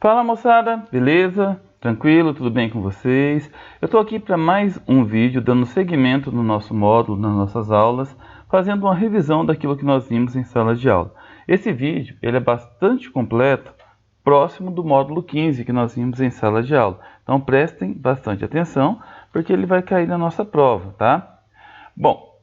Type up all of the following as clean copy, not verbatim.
Fala moçada, beleza? Tranquilo? Tudo bem com vocês? Eu estou aqui para mais um vídeo dando seguimento no nosso módulo, nas nossas aulas, fazendo uma revisão daquilo que nós vimos em sala de aula. Esse vídeo ele é bastante completo, próximo do módulo 15 que nós vimos em sala de aula. Então prestem bastante atenção, porque ele vai cair na nossa prova, tá? Bom,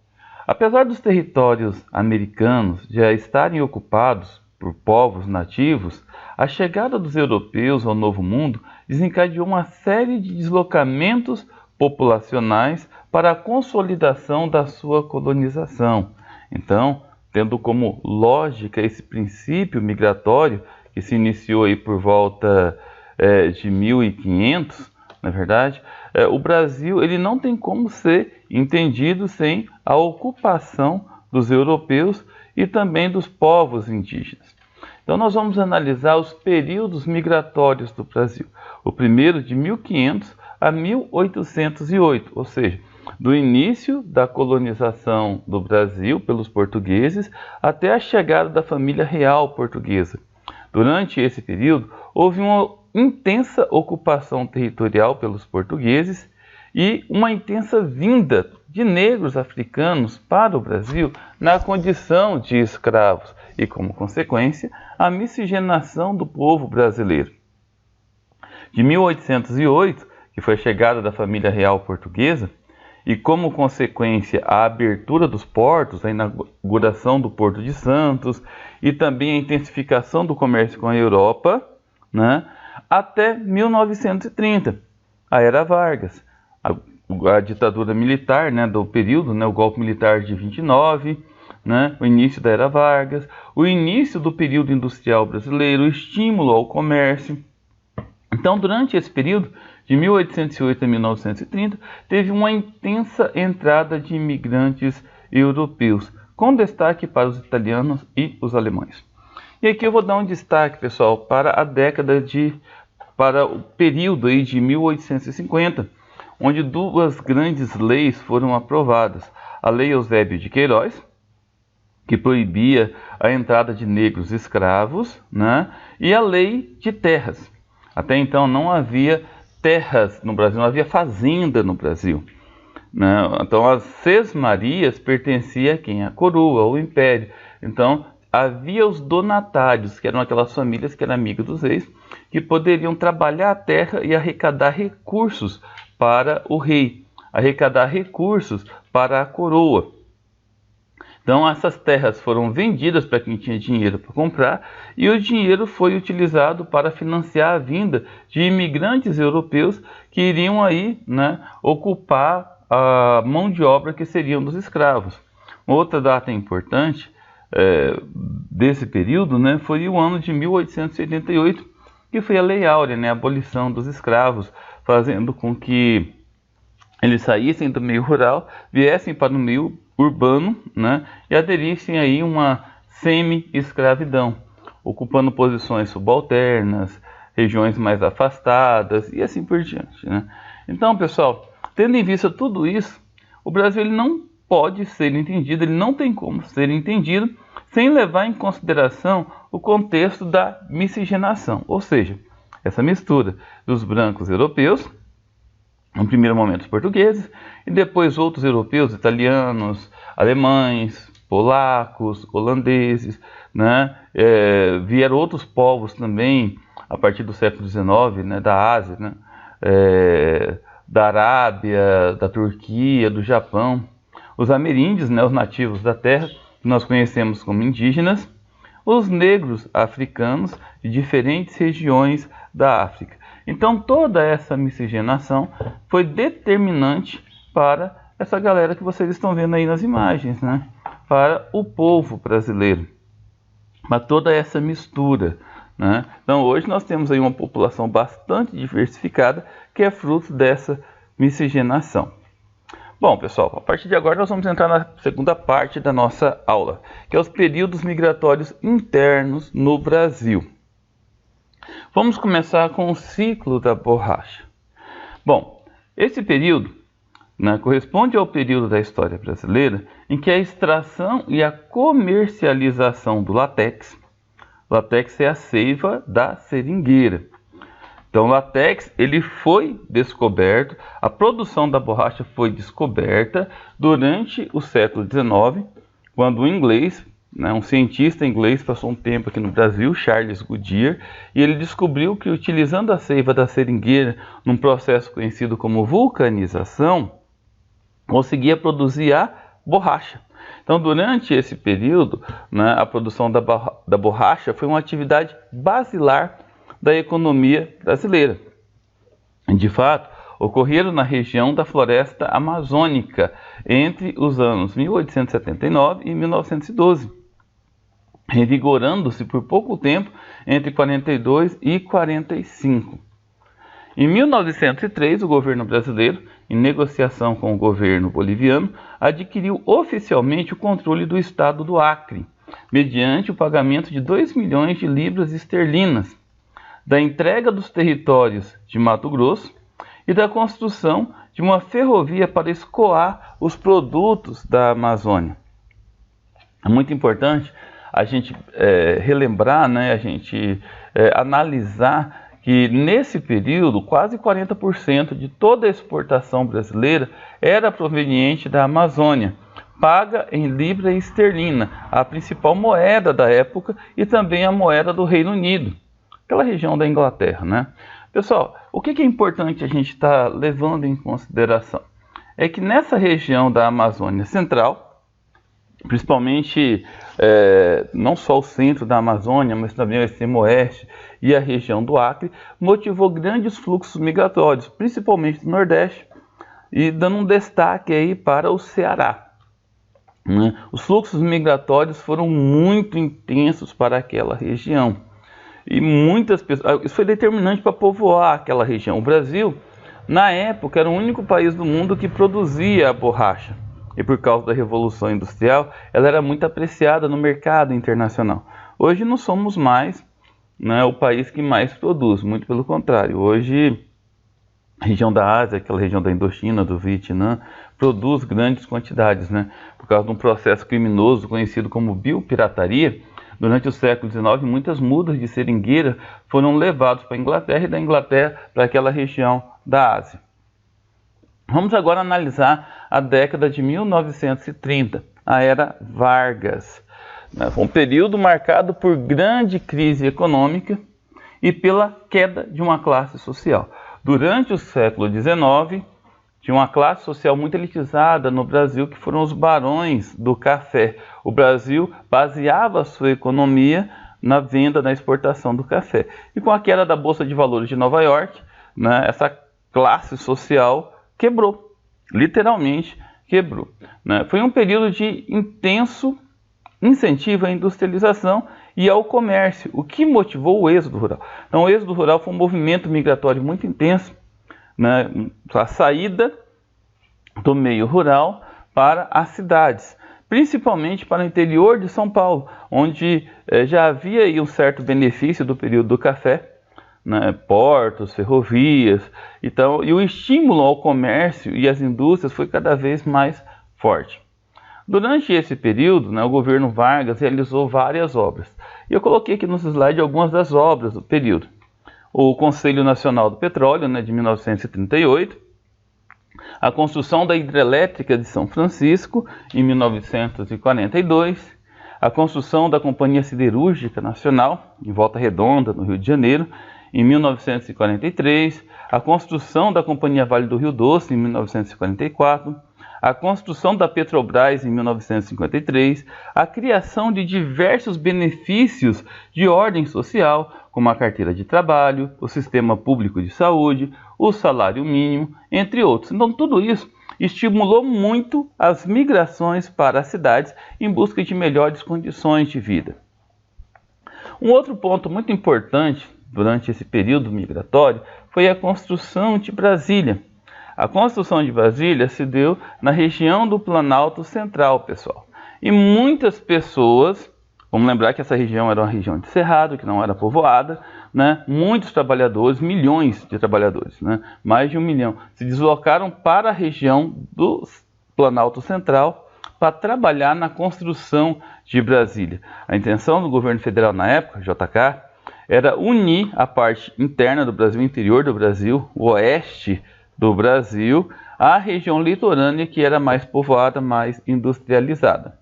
apesar dos territórios americanos já estarem ocupados por povos nativos, a chegada dos europeus ao Novo Mundo desencadeou uma série de deslocamentos populacionais para a consolidação da sua colonização. Então, tendo como lógica esse princípio migratório, que se iniciou aí por volta de 1500, na verdade, o Brasil ele não tem como ser entendido sem a ocupação dos europeus e também dos povos indígenas. Então nós vamos analisar os períodos migratórios do Brasil. O primeiro de 1500 a 1808, ou seja, do início da colonização do Brasil pelos portugueses até a chegada da família real portuguesa. Durante esse período, houve uma intensa ocupação territorial pelos portugueses e uma intensa vinda de negros africanos para o Brasil na condição de escravos e, como consequência, a miscigenação do povo brasileiro. De 1808, que foi a chegada da família real portuguesa, e como consequência a abertura dos portos, a inauguração do Porto de Santos e também a intensificação do comércio com a Europa, né, até 1930, a Era Vargas, a ditadura militar, né, do período, né, o golpe militar de 29, né, o início da Era Vargas, o início do período industrial brasileiro, o estímulo ao comércio. Então, durante esse período, de 1808 a 1930, teve uma intensa entrada de imigrantes europeus, com destaque para os italianos e os alemães. E aqui eu vou dar um destaque, pessoal, para para o período aí de 1850, onde duas grandes leis foram aprovadas. A Lei Eusébio de Queiroz, que proibia a entrada de negros escravos, né? E a Lei de Terras. Até então não havia terras no Brasil, não havia fazenda no Brasil, né? Então as sesmarias pertenciam a quem? A coroa, ao império. Então havia os donatários, que eram aquelas famílias que eram amigas dos reis, que poderiam trabalhar a terra e arrecadar recursos para o rei, arrecadar recursos para a coroa. Então essas terras foram vendidas para quem tinha dinheiro para comprar e o dinheiro foi utilizado para financiar a vinda de imigrantes europeus que iriam aí, né, ocupar a mão de obra que seriam dos escravos. Outra data importante desse período, né, foi o ano de 1888, que foi a Lei Áurea, né, a abolição dos escravos, fazendo com que eles saíssem do meio rural, viessem para o meio urbano, né, e aderissem aí uma semi-escravidão, ocupando posições subalternas, regiões mais afastadas e assim por diante, né? Então, pessoal, tendo em vista tudo isso, o Brasil ele não pode ser entendido, ele não tem como ser entendido sem levar em consideração o contexto da miscigenação, ou seja, essa mistura dos brancos europeus, no primeiro momento os portugueses, e depois outros europeus, italianos, alemães, polacos, holandeses, né? Vieram outros povos também, a partir do século XIX, né? Da Ásia, né? Da Arábia, da Turquia, do Japão. Os ameríndios, né? Os nativos da terra, que nós conhecemos como indígenas, os negros africanos de diferentes regiões da África. Então toda essa miscigenação foi determinante para essa galera que vocês estão vendo aí nas imagens, né? Para o povo brasileiro, para toda essa mistura, né? Então hoje nós temos aí uma população bastante diversificada que é fruto dessa miscigenação. Bom, pessoal, a partir de agora nós vamos entrar na segunda parte da nossa aula, que é os períodos migratórios internos no Brasil. Vamos começar com o ciclo da borracha. Bom, esse período, né, corresponde ao período da história brasileira em que a extração e a comercialização do látex é a seiva da seringueira, Então o látex ele foi descoberto, a produção da borracha foi descoberta durante o século XIX, quando o inglês, um cientista inglês, passou um tempo aqui no Brasil, Charles Goodyear, e ele descobriu que utilizando a seiva da seringueira num processo conhecido como vulcanização, conseguia produzir a borracha. Então, durante esse período, a produção da borracha foi uma atividade basilar da economia brasileira. De fato, ocorreram na região da floresta amazônica entre os anos 1879 e 1912, revigorando-se por pouco tempo entre 42 e 45. Em 1903, o governo brasileiro, em negociação com o governo boliviano, adquiriu oficialmente o controle do estado do Acre, mediante o pagamento de 2 milhões de libras esterlinas, da entrega dos territórios de Mato Grosso e da construção de uma ferrovia para escoar os produtos da Amazônia. É muito importante a gente relembrar, a gente analisar que nesse período quase 40% de toda a exportação brasileira era proveniente da Amazônia, paga em libra esterlina, a principal moeda da época e também a moeda do Reino Unido, aquela região da Inglaterra, Pessoal, o que é importante a gente estar levando em consideração? É que nessa região da Amazônia Central, principalmente não só o centro da Amazônia, mas também o extremo oeste e a região do Acre, motivou grandes fluxos migratórios, principalmente do Nordeste, e dando um destaque aí para o Ceará. Os fluxos migratórios foram muito intensos para aquela região. E muitas pessoas, isso foi determinante para povoar aquela região. O Brasil, na época, era o único país do mundo que produzia a borracha. E por causa da Revolução Industrial, ela era muito apreciada no mercado internacional. Hoje não somos mais o país que mais produz, muito pelo contrário. Hoje, a região da Ásia, aquela região da Indochina, do Vietnã, produz grandes quantidades, por causa de um processo criminoso conhecido como biopirataria. Durante o século XIX, muitas mudas de seringueira foram levadas para a Inglaterra e da Inglaterra para aquela região da Ásia. Vamos agora analisar a década de 1930, a Era Vargas. Foi um período marcado por grande crise econômica e pela queda de uma classe social. Durante o século XIX, tinha uma classe social muito elitizada no Brasil, que foram os barões do café. O Brasil baseava a sua economia na venda, na exportação do café. E com a queda da Bolsa de Valores de Nova York, essa classe social quebrou, literalmente quebrou. Foi um período de intenso incentivo à industrialização e ao comércio, o que motivou o êxodo rural. Então, o êxodo rural foi um movimento migratório muito intenso, a saída do meio rural para as cidades, principalmente para o interior de São Paulo, onde já havia aí um certo benefício do período do café, portos, ferrovias, então, e o estímulo ao comércio e às indústrias foi cada vez mais forte. Durante esse período, o governo Vargas realizou várias obras. E eu coloquei aqui no slide algumas das obras do período. O Conselho Nacional do Petróleo, de 1938, a construção da Hidrelétrica de São Francisco, em 1942, a construção da Companhia Siderúrgica Nacional, em Volta Redonda, no Rio de Janeiro, em 1943, a construção da Companhia Vale do Rio Doce, em 1944, a construção da Petrobras em 1953, a criação de diversos benefícios de ordem social, como a carteira de trabalho, o sistema público de saúde, o salário mínimo, entre outros. Então, tudo isso estimulou muito as migrações para as cidades em busca de melhores condições de vida. Um outro ponto muito importante durante esse período migratório foi a construção de Brasília. A construção de Brasília se deu na região do Planalto Central, pessoal. E muitas pessoas, vamos lembrar que essa região era uma região de cerrado, que não era povoada, muitos trabalhadores, milhões de trabalhadores, mais de 1 milhão, se deslocaram para a região do Planalto Central para trabalhar na construção de Brasília. A intenção do governo federal na época, JK, era unir a parte interna do Brasil, interior do Brasil, o oeste do Brasil, à região litorânea, que era mais povoada, mais industrializada.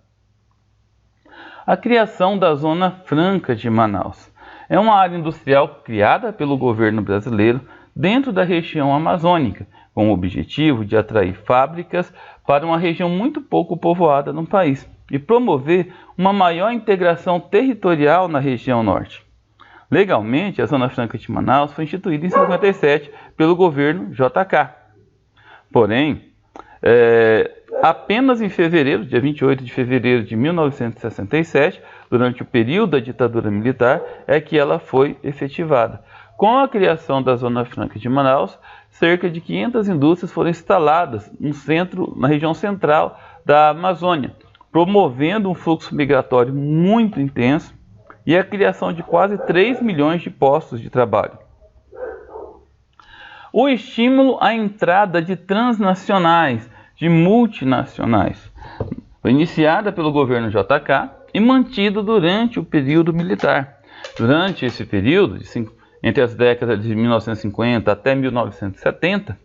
A criação da Zona Franca de Manaus é uma área industrial criada pelo governo brasileiro dentro da região amazônica, com o objetivo de atrair fábricas para uma região muito pouco povoada no país e promover uma maior integração territorial na região norte. Legalmente, a Zona Franca de Manaus foi instituída em 1957 pelo governo JK. Porém, apenas em fevereiro, dia 28 de fevereiro de 1967, durante o período da ditadura militar, é que ela foi efetivada. Com a criação da Zona Franca de Manaus, cerca de 500 indústrias foram instaladas na região central da Amazônia, promovendo um fluxo migratório muito intenso e a criação de quase 3 milhões de postos de trabalho. O estímulo à entrada de transnacionais, de multinacionais, foi iniciada pelo governo JK e mantido durante o período militar. Durante esse período, entre as décadas de 1950 até 1970,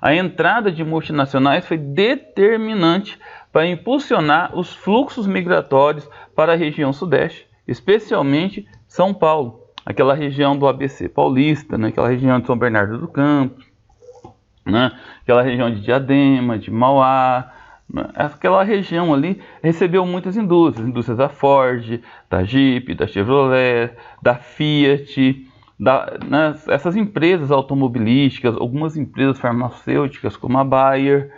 a entrada de multinacionais foi determinante para impulsionar os fluxos migratórios para a região sudeste, especialmente São Paulo, aquela região do ABC paulista, né? Aquela região de São Bernardo do Campo, né? Aquela região de Diadema, de Mauá, né? Aquela região ali recebeu muitas indústrias da Ford, da Jeep, da Chevrolet, da Fiat, essas empresas automobilísticas, algumas empresas farmacêuticas como a Bayer.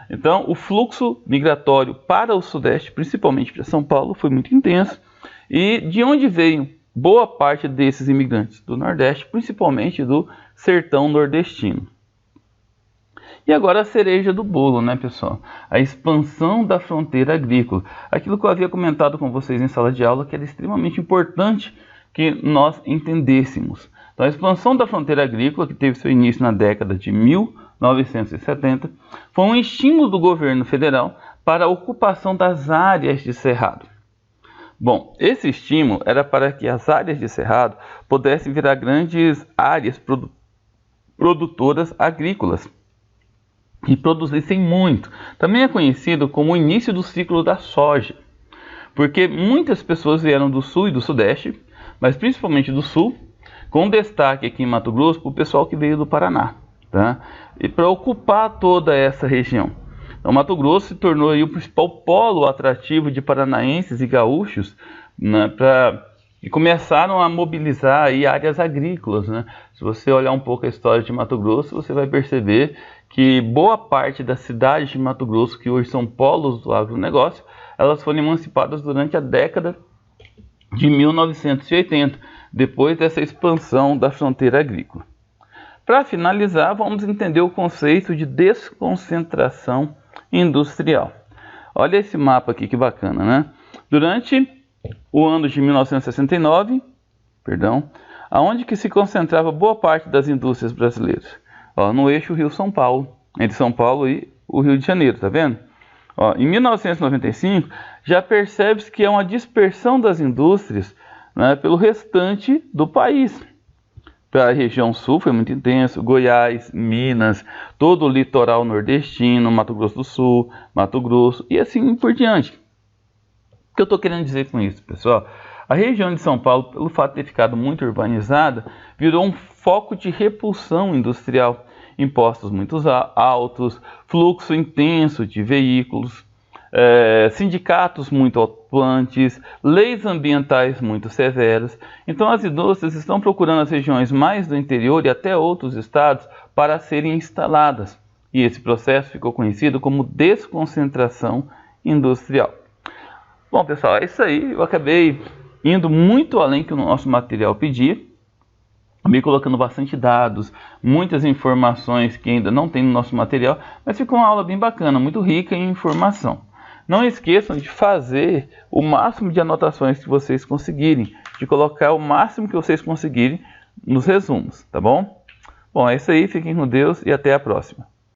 Então, o fluxo migratório para o Sudeste, principalmente para São Paulo, foi muito intenso. E de onde veio boa parte desses imigrantes? Do Nordeste, principalmente do sertão nordestino. E agora a cereja do bolo, né, pessoal? A expansão da fronteira agrícola. Aquilo que eu havia comentado com vocês em sala de aula, que era extremamente importante que nós entendêssemos. Então, a expansão da fronteira agrícola, que teve seu início na década de 1970, foi um estímulo do governo federal para a ocupação das áreas de cerrado. Bom, esse estímulo era para que as áreas de cerrado pudessem virar grandes áreas produtoras agrícolas e produzissem muito. Também é conhecido como o início do ciclo da soja, porque muitas pessoas vieram do sul e do sudeste, mas principalmente do sul, com destaque aqui em Mato Grosso para o pessoal que veio do Paraná, tá? E para ocupar toda essa região. Então, Mato Grosso se tornou aí o principal polo atrativo de paranaenses e gaúchos, né, e começaram a mobilizar aí áreas agrícolas, né? Se você olhar um pouco a história de Mato Grosso, você vai perceber que boa parte das cidades de Mato Grosso, que hoje são polos do agronegócio, elas foram emancipadas durante a década de 1980, depois dessa expansão da fronteira agrícola. Para finalizar, vamos entender o conceito de desconcentração industrial. Olha esse mapa aqui, que bacana, né? Durante o ano de 1969, aonde que se concentrava boa parte das indústrias brasileiras? No eixo Rio-São Paulo, entre São Paulo e o Rio de Janeiro, tá vendo? Em 1995, já percebe-se que é uma dispersão das indústrias, né, pelo restante do país. Para a região sul foi muito intenso, Goiás, Minas, todo o litoral nordestino, Mato Grosso do Sul, Mato Grosso e assim por diante. O que eu estou querendo dizer com isso, pessoal? A região de São Paulo, pelo fato de ter ficado muito urbanizada, virou um foco de repulsão industrial. Impostos muito altos, fluxo intenso de veículos, sindicatos muito atuantes, leis ambientais muito severas. Então as indústrias estão procurando as regiões mais do interior e até outros estados para serem instaladas. E esse processo ficou conhecido como desconcentração industrial. Bom, pessoal, é isso aí. Eu acabei indo muito além que o nosso material pedia. Acabei colocando bastante dados, muitas informações que ainda não tem no nosso material, mas ficou uma aula bem bacana, muito rica em informação. Não esqueçam de fazer o máximo de anotações que vocês conseguirem, de colocar o máximo que vocês conseguirem nos resumos, tá bom? Bom, é isso aí, fiquem com Deus e até a próxima.